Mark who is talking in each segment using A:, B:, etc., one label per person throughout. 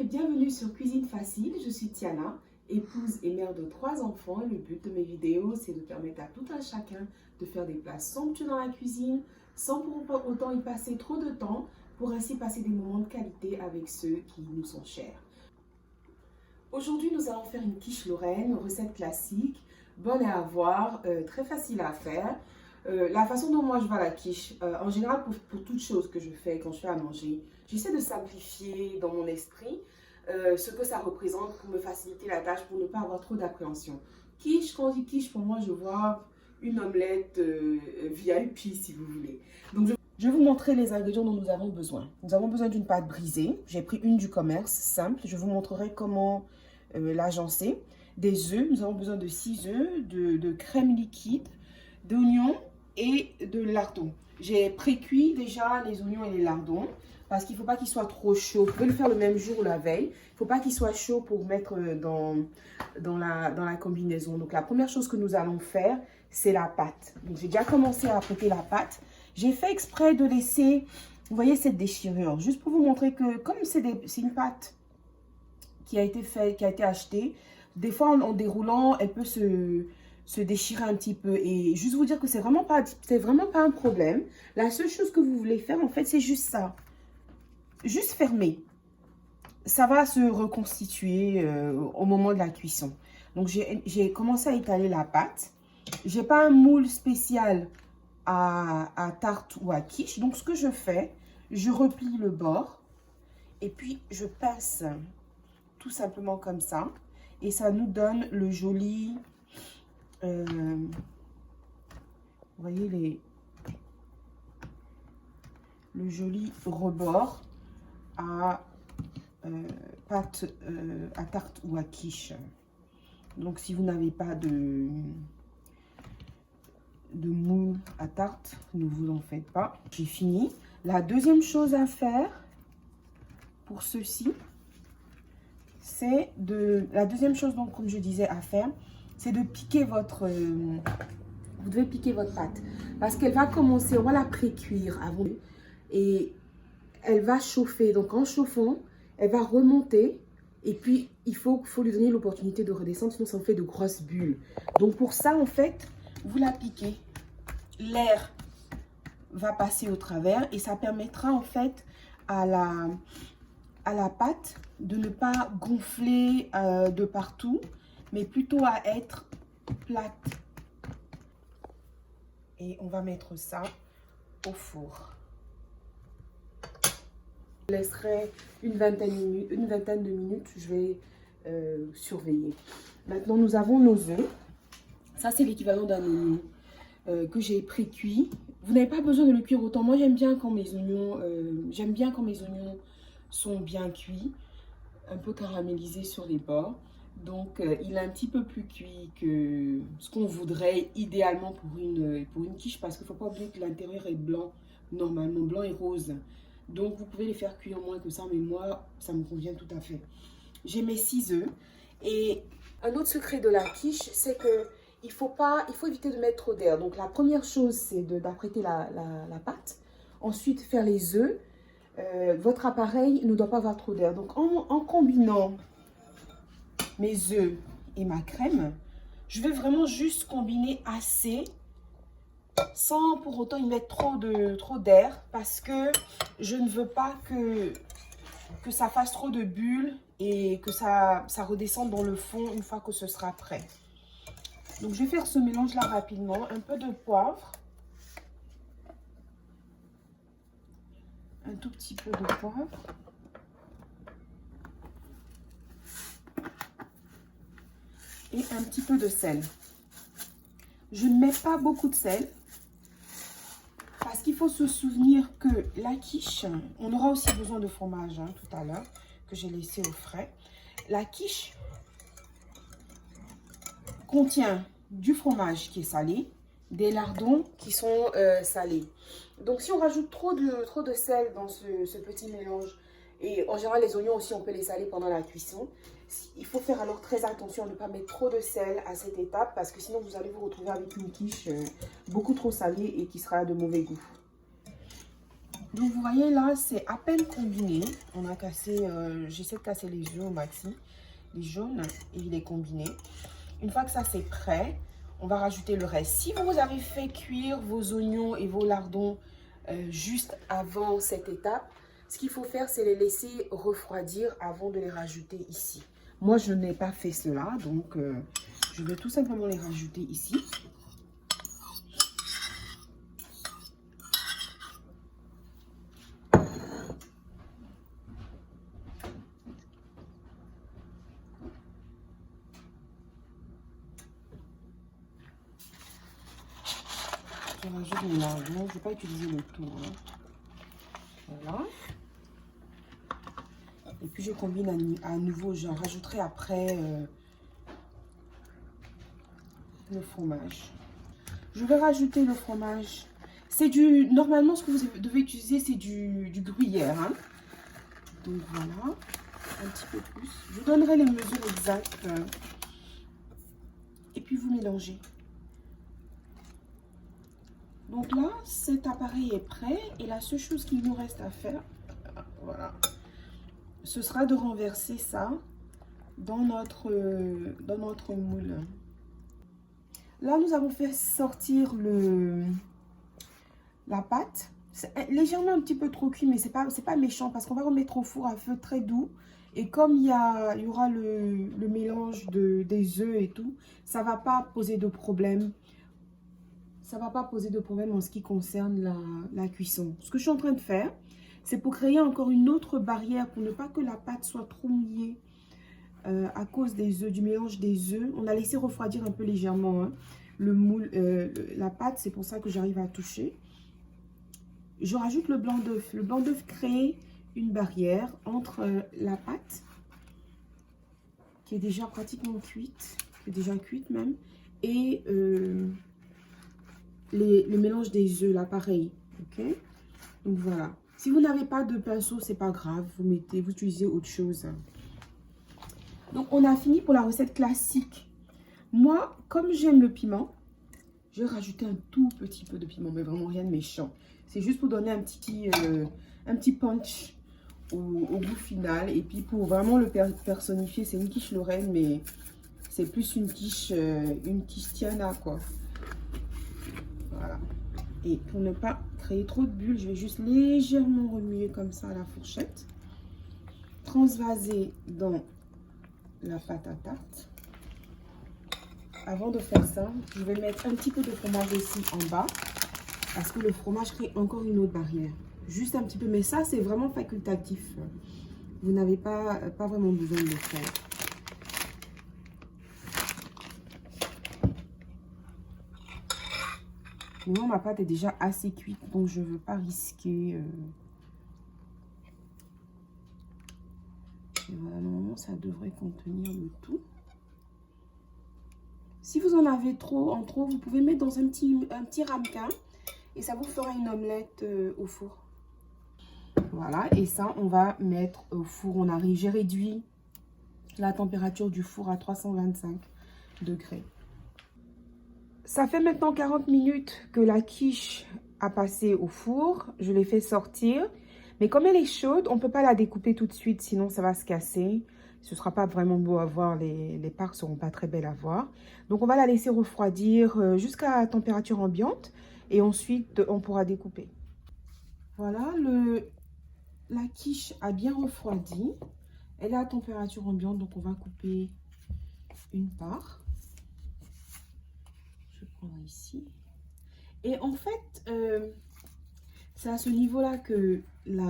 A: et bienvenue sur Cuisine Facile. Je suis Tiana, épouse et mère de 3 enfants. Le but de mes vidéos, c'est de permettre à tout un chacun de faire des plats somptueux dans la cuisine sans pour autant y passer trop de temps, pour ainsi passer des moments de qualité avec ceux qui nous sont chers. Aujourd'hui, nous allons faire une quiche lorraine, recette classique, bonne à avoir, très facile à faire. La façon dont moi je vois la quiche, en général pour toute chose que je fais quand je fais à manger, j'essaie de simplifier dans mon esprit ce que ça représente pour me faciliter la tâche, pour ne pas avoir trop d'appréhension. Quiche, quand on dit quiche, pour moi je vois une omelette VIP si vous voulez. Donc je vais vous montrer les ingrédients dont nous avons besoin. Nous avons besoin d'une pâte brisée, j'ai pris une du commerce, simple, je vous montrerai comment l'agencer. Des œufs, nous avons besoin de 6 œufs, de crème liquide, d'oignons et de lardons. J'ai pré-cuit déjà les oignons et les lardons parce qu'il ne faut pas qu'ils soient trop chauds. Vous pouvez le faire le même jour ou la veille. Il ne faut pas qu'ils soient chauds pour mettre dans la combinaison. Donc la première chose que nous allons faire, c'est la pâte. Donc j'ai déjà commencé à apprêter la pâte. J'ai fait exprès de laisser, vous voyez cette déchirure, juste pour vous montrer que comme c'est une pâte qui a été achetée, des fois en déroulant, elle peut se déchirer un petit peu. Et juste vous dire que c'est vraiment pas un problème. La seule chose que vous voulez faire, en fait, c'est juste ça. Juste fermer. Ça va se reconstituer au moment de la cuisson. Donc, j'ai commencé à étaler la pâte. J'ai pas un moule spécial à tarte ou à quiche. Donc, ce que je fais, je replie le bord. Et puis, je passe tout simplement comme ça. Et ça nous donne le joli... vous voyez le joli rebord à pâte à tarte ou à quiche. Donc si vous n'avez pas de moule à tarte, ne vous en faites pas. J'ai fini. La deuxième chose à faire pour ceci, c'est la deuxième chose, donc comme je disais, à faire, c'est de piquer vous devez piquer votre pâte parce qu'elle va commencer, on va la pré-cuire avant et elle va chauffer. Donc en chauffant, elle va remonter et puis il faut lui donner l'opportunité de redescendre, sinon ça vous fait de grosses bulles. Donc pour ça, en fait, vous la piquez. L'air va passer au travers et ça permettra en fait à la pâte de ne pas gonfler de partout, mais plutôt à être plate. Et on va mettre ça au four. Je laisserai une vingtaine de minutes, je vais surveiller. Maintenant, nous avons nos œufs. Ça, c'est l'équivalent d'un oignon que j'ai pré-cuit. Vous n'avez pas besoin de le cuire autant. Moi, j'aime bien quand mes oignons sont bien cuits, un peu caramélisés sur les bords. Donc, il est un petit peu plus cuit que ce qu'on voudrait idéalement pour une quiche, parce qu'il ne faut pas oublier que l'intérieur est blanc, normalement blanc et rose. Donc, vous pouvez les faire cuire moins que ça, mais moi, ça me convient tout à fait. J'ai mes 6 œufs. Et un autre secret de la quiche, c'est que il faut éviter de mettre trop d'air. Donc, la première chose, c'est d'apprêter la pâte. Ensuite, faire les œufs. Votre appareil ne doit pas avoir trop d'air. Donc, en combinant mes œufs et ma crème, je vais vraiment juste combiner assez sans pour autant y mettre trop d'air parce que je ne veux pas que ça fasse trop de bulles et que ça redescende dans le fond une fois que ce sera prêt. Donc je vais faire ce mélange là rapidement. Un peu de poivre, un tout petit peu de poivre. Et un petit peu de sel. Je ne mets pas beaucoup de sel parce qu'il faut se souvenir que la quiche, on aura aussi besoin de fromage tout à l'heure que j'ai laissé au frais. La quiche contient du fromage qui est salé, des lardons qui sont salés. Donc si on rajoute trop de sel dans ce petit mélange, et en général les oignons aussi on peut les saler pendant la cuisson, il faut faire alors très attention à ne pas mettre trop de sel à cette étape parce que sinon vous allez vous retrouver avec une quiche beaucoup trop salée et qui sera de mauvais goût. Donc vous voyez là, c'est à peine combiné. On a cassé, j'essaie de casser les œufs au maxi, les jaunes, et il est combiné. Une fois que ça c'est prêt, on va rajouter le reste. Si vous avez fait cuire vos oignons et vos lardons juste avant cette étape, ce qu'il faut faire, c'est les laisser refroidir avant de les rajouter ici. Moi, je n'ai pas fait cela, donc je vais tout simplement les rajouter ici. Je rajoute mes lardons, je ne vais pas utiliser le tout. Hein. Voilà. Et puis je combine à nouveau, j'en rajouterai après le fromage. Je vais rajouter le fromage. C'est du, normalement ce que vous devez utiliser, c'est du gruyère. Hein. Donc voilà, un petit peu plus. Je vous donnerai les mesures exactes. Et puis vous mélangez. Donc là, cet appareil est prêt. Et la seule chose qu'il nous reste à faire, voilà, ce sera de renverser ça dans notre moule. Là, nous avons fait sortir la pâte. C'est légèrement un petit peu trop cuit, mais c'est pas méchant parce qu'on va remettre au four à feu très doux. Et comme il y aura le mélange des œufs et tout, ça va pas poser de problème. Ça va pas poser de problème en ce qui concerne la cuisson. Ce que je suis en train de faire, c'est pour créer encore une autre barrière pour ne pas que la pâte soit trop mouillée à cause des œufs, du mélange des œufs. On a laissé refroidir un peu légèrement hein, le moule, la pâte, c'est pour ça que j'arrive à toucher. Je rajoute le blanc d'œuf. Le blanc d'œuf crée une barrière entre la pâte, qui est déjà pratiquement cuite, qui est déjà cuite même, et le mélange des œufs, là, pareil. Ok? Donc voilà. Si vous n'avez pas de pinceau, c'est pas grave. Vous utilisez autre chose. Donc on a fini pour la recette classique. Moi, comme j'aime le piment, je vais rajouter un tout petit peu de piment, mais vraiment rien de méchant. C'est juste pour donner un petit punch au goût final. Et puis pour vraiment le personnifier, c'est une quiche Lorraine, mais c'est plus une quiche Tiana, quoi. Voilà. Et pour ne pas créer trop de bulles, je vais juste légèrement remuer comme ça à la fourchette. Transvaser dans la pâte à tarte. Avant de faire ça, je vais mettre un petit peu de fromage aussi en bas. Parce que le fromage crée encore une autre barrière. Juste un petit peu, mais ça c'est vraiment facultatif. Vous n'avez pas vraiment besoin de le faire. Moi, ma pâte est déjà assez cuite, donc je ne veux pas risquer. Voilà, normalement, ça devrait contenir le tout. Si vous en avez trop, vous pouvez mettre dans un petit ramequin et ça vous fera une omelette au four. Voilà, et ça, on va mettre au four. J'ai réduit la température du four à 325 degrés. Ça fait maintenant 40 minutes que la quiche a passé au four. Je l'ai fait sortir. Mais comme elle est chaude, on ne peut pas la découper tout de suite, sinon ça va se casser. Ce ne sera pas vraiment beau à voir, les parts ne seront pas très belles à voir. Donc on va la laisser refroidir jusqu'à température ambiante et ensuite on pourra découper. Voilà, la quiche a bien refroidi. Elle est à température ambiante, donc on va couper une part. Je vais prendre ici. Et en fait, c'est à ce niveau-là que le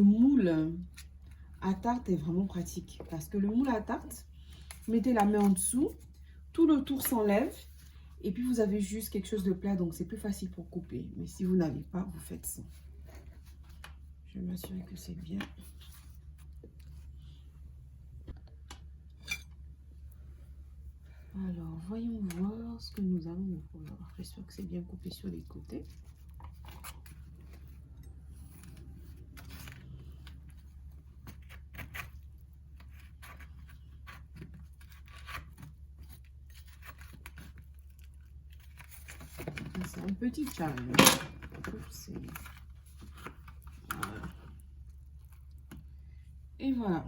A: moule à tarte est vraiment pratique. Parce que le moule à tarte, vous mettez la main en dessous, tout le tour s'enlève et puis vous avez juste quelque chose de plat, donc c'est plus facile pour couper. Mais si vous n'avez pas, vous faites ça. Je vais m'assurer que c'est bien. Alors, voyons voir ce que nous allons voir. J'espère que c'est bien coupé sur les côtés. C'est un petit challenge. Oups. Voilà. Et voilà.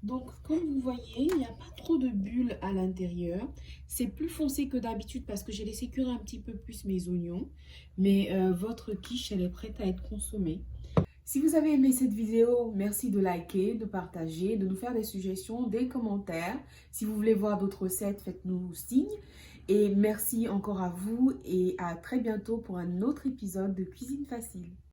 A: Donc, comme vous voyez, il n'y a pas trop de bulles à l'intérieur. C'est plus foncé que d'habitude parce que j'ai laissé cuire un petit peu plus mes oignons. Mais votre quiche, elle est prête à être consommée. Si vous avez aimé cette vidéo, merci de liker, de partager, de nous faire des suggestions, des commentaires. Si vous voulez voir d'autres recettes, faites-nous signe. Et merci encore à vous et à très bientôt pour un autre épisode de Cuisine Facile.